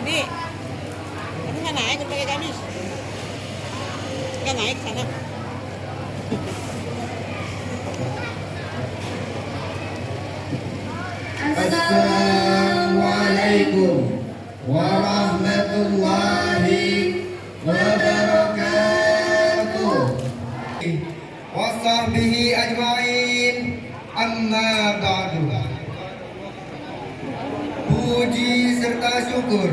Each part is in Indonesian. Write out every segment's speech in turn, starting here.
Abi, kamu nggak naik pakai gamis? Nggak naik sana. Assalamualaikum warahmatullahi wabarakatuh. Wasahbihi ajmain. Amma ba'du. Puji serta syukur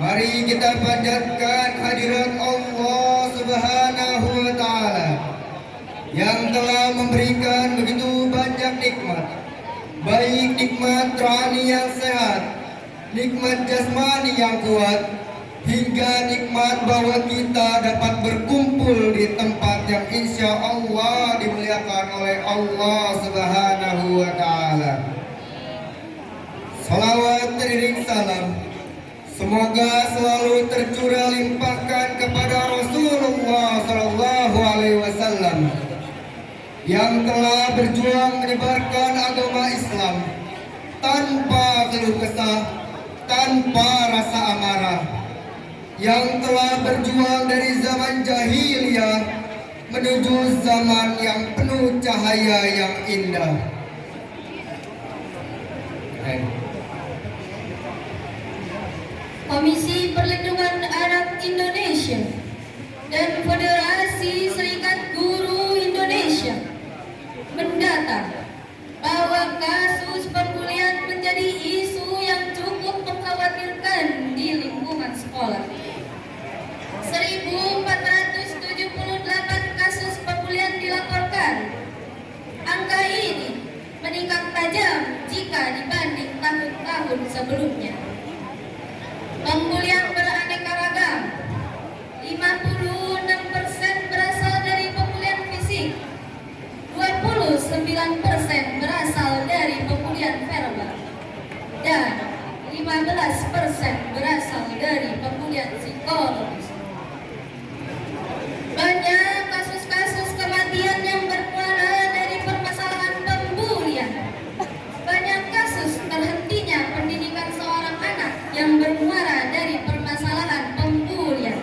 mari kita panjatkan hadirat Allah Subhanahu wa taala yang telah memberikan begitu banyak nikmat, baik nikmat rohani yang sehat, nikmat jasmani yang kuat, hingga nikmat bahwa kita dapat berkumpul di tempat yang insya Allah dimuliakan oleh Allah Subhanahu wa taala. Salawat teriring salam semoga selalu tercurah limpahkan kepada Rasulullah Sallallahu Alaihi Wasallam yang telah berjuang menyebarkan agama Islam tanpa keluh kesah, tanpa rasa amarah, yang telah berjuang dari zaman jahiliyah menuju zaman yang penuh cahaya yang indah. Komisi Perlindungan Anak Indonesia dan Federasi Serikat Guru Indonesia mendata bahwa kasus pembulian menjadi isu yang cukup mengkhawatirkan di lingkungan sekolah. 1.478 kasus pembulian dilaporkan. Angka ini meningkat tajam jika dibanding tahun-tahun sebelumnya. Pembulian beraneka ragam, 56% berasal dari pembulian fisik, 29% berasal dari pembulian verbal, dan 15% berasal dari pembulian psikologis. Banyak kasus-kasus kematian yang bermula dari permasalahan pembulian. Banyak kasus terhentinya pendidikan seorang anak yang bermuara dari permasalahan pembulian.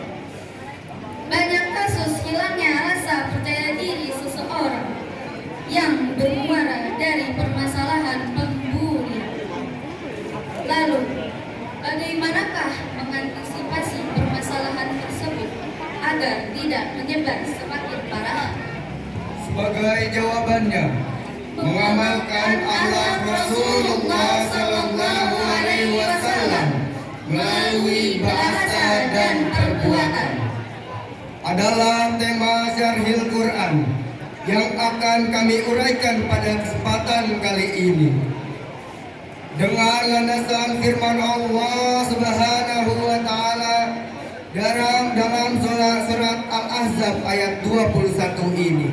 Banyak kasus hilangnya rasa percaya diri seseorang yang bermuara dari permasalahan pembulian. Lalu, bagaimanakah mengantisipasi permasalahan tersebut agar tidak menyebar semakin parah? Sebagai jawabannya, mengamalkan akhlak Rasulullah Sallallahu Alaihi Wasallam melalui bahasa dan perbuatan adalah tema Syarhil Quran yang akan kami uraikan pada kesempatan kali ini. Dengan landasan firman Allah Subhanahu wa taala dalam surat Al-Ahzab ayat 21 ini.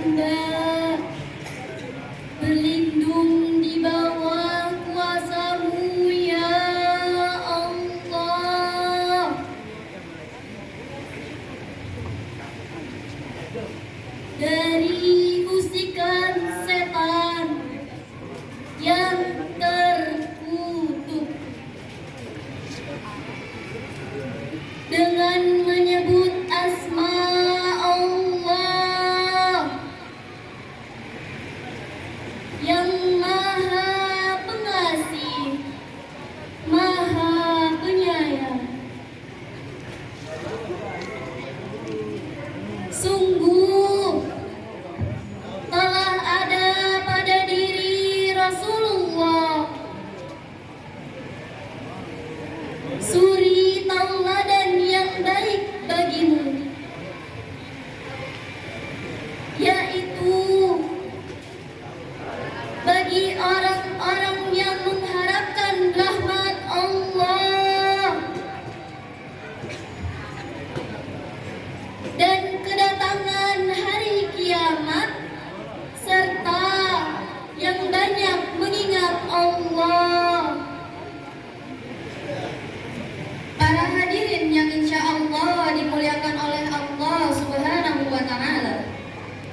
hamba berlindung di bawah kuasa-Mu ya Allah. Dari usikan setan yang terkutuk, dengan menyebut asma Allah yang Maha Pengasih, Maha Penyayang. Sungguh telah ada pada diri Rasulullah suri tauladan yang baik bagimu, yaitu bagi orang-orang yang mengharapkan rahmat Allah dan kedatangan hari kiamat, serta yang banyak mengingat Allah. Para hadirin yang insya Allah dimuliakan oleh Allah Subhanahu wa Ta'ala,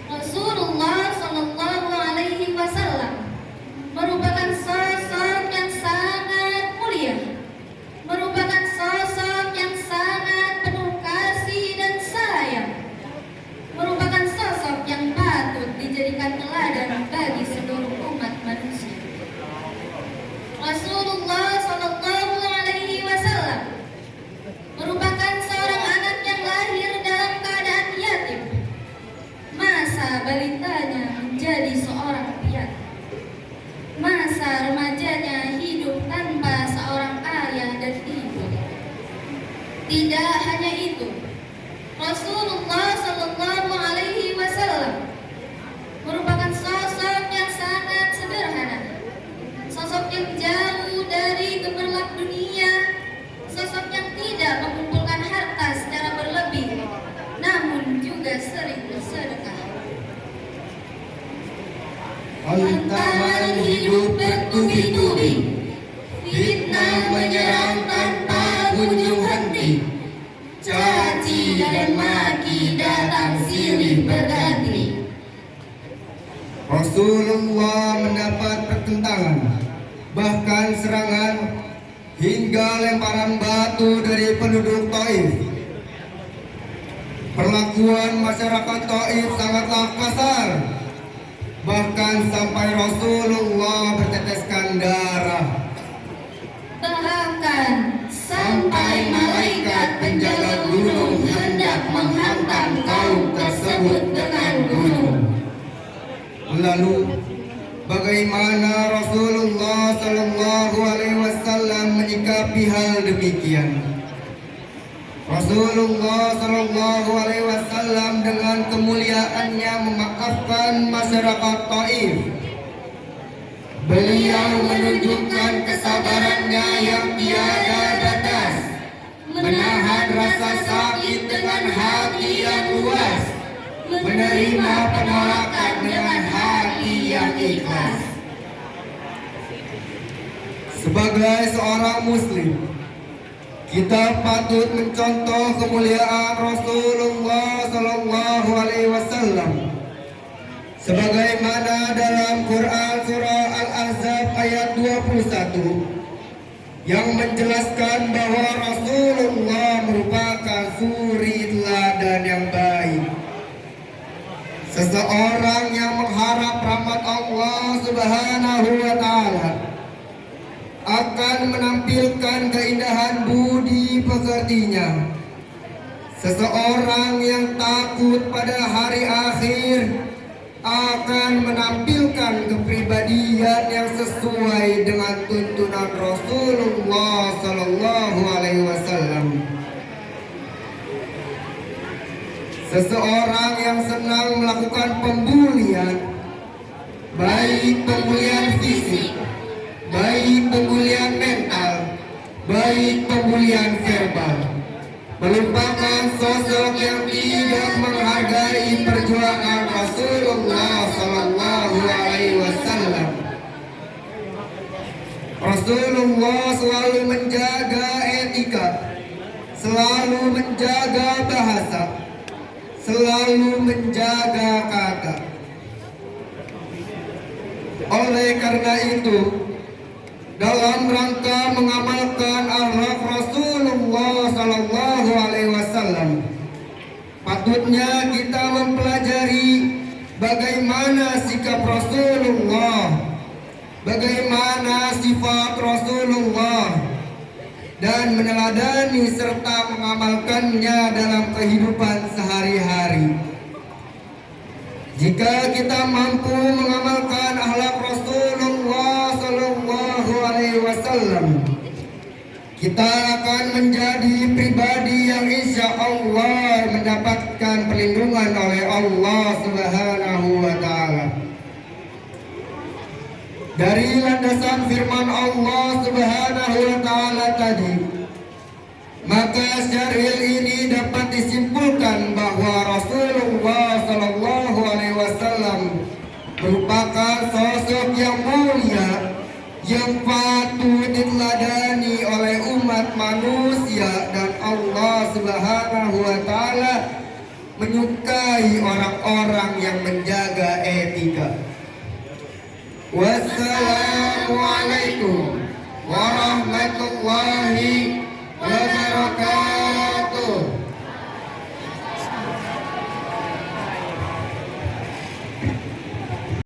Rasulullah Sallallahu Alaihi Wasallam merupakan sosok yang sangat mulia, merupakan sosok yang sangat penuh kasih dan sayang, merupakan sosok yang patut dijadikan teladan bagi seluruh umat manusia. Rasulullah Sallallahu Alaihi Wasallam merupakan seorang anak yang lahir dalam keadaan yatim. Masa balitanya menjadi seorang piatu. Masa remajanya hidup tanpa seorang ayah dan ibu. Tidak hanya itu, Rasulullah Sallallahu Alaihi Wasallam merupakan sosok yang sangat sederhana, sosok yang jauh dari gemerlap dunia, sosok yang tidak mengumpulkan harta secara berlebih, namun juga sering bersedekah. Hantaman hidup bertubi-tubi, fitnah menyerang tanpa kunjung henti, caci dan maki datang silih berganti. Rasulullah mendapat pertentangan, bahkan serangan, hingga lemparan batu dari penduduk Taif. Perlakuan masyarakat Taif sangatlah kasar, bahkan sampai Rasulullah berteteskan darah. Bahkan sampai malaikat penjaga gunung hendak menghantam kaum tersebut dengan gunung. Lalu bagaimana Rasulullah Sallallahu Alaihi Wasallam menyikapi hal demikian? Rasulullah Sallallahu Alaihi Wasallam dengan kemuliaannya memaafkan masyarakat Taif. Beliau menunjukkan kesabarannya yang tiada batas, menahan rasa sakit dengan hati yang luas, menerima penolakan dengan hati yang ikhlas. Sebagai seorang muslim, kita patut mencontoh kemuliaan Rasulullah Sallallahu Alaihi Wasallam, sebagaimana dalam Quran surah Al-Ahzab ayat 21 yang menjelaskan bahwa Rasulullah merupakan suri teladan yang baik. Seseorang yang mengharap rahmat Allah Subhanahu wa Ta'ala akan menampilkan keindahan budi pekertinya. Seseorang yang takut pada hari akhir akan menampilkan kepribadian yang sesuai dengan tuntunan Rasulullah Sallallahu Alaihi Wasallam. Seseorang yang senang melakukan pembulian, baik pembulian fisik, baik pembulian mental, baik pembulian verbal, melupakan sosok yang tidak menghargai perjuangan Rasulullah Sallallahu Alaihi Wasallam. Rasulullah selalu menjaga etika, selalu menjaga bahasa, selalu menjaga kata. Oleh karena itu, dalam rangka mengamalkan akhlak Rasulullah Sallallahu Alaihi Wasallam, patutnya kita mempelajari bagaimana sikap Rasulullah, bagaimana sifat Rasulullah, dan meneladani serta mengamalkannya dalam kehidupan sehari-hari. Jika kita mampu mengamalkan akhlak Rasulullah Sallallahu Alaihi Wasallam, kita akan menjadi pribadi yang insya Allah mendapatkan perlindungan oleh Allah Subhanahu wa Ta'ala. Dari landasan firman Allah Subhanahu wa Ta'ala tadi, maka syaril ini dapat disimpulkan bahwa Rasulullah Sallallahu Alaihi Wasallam merupakan sosok yang mulia yang patut diteladani oleh umat manusia, dan Allah Subhanahu wa Ta'ala menyukai orang-orang yang menjaga etika. Wassalamualaikum warahmatullahi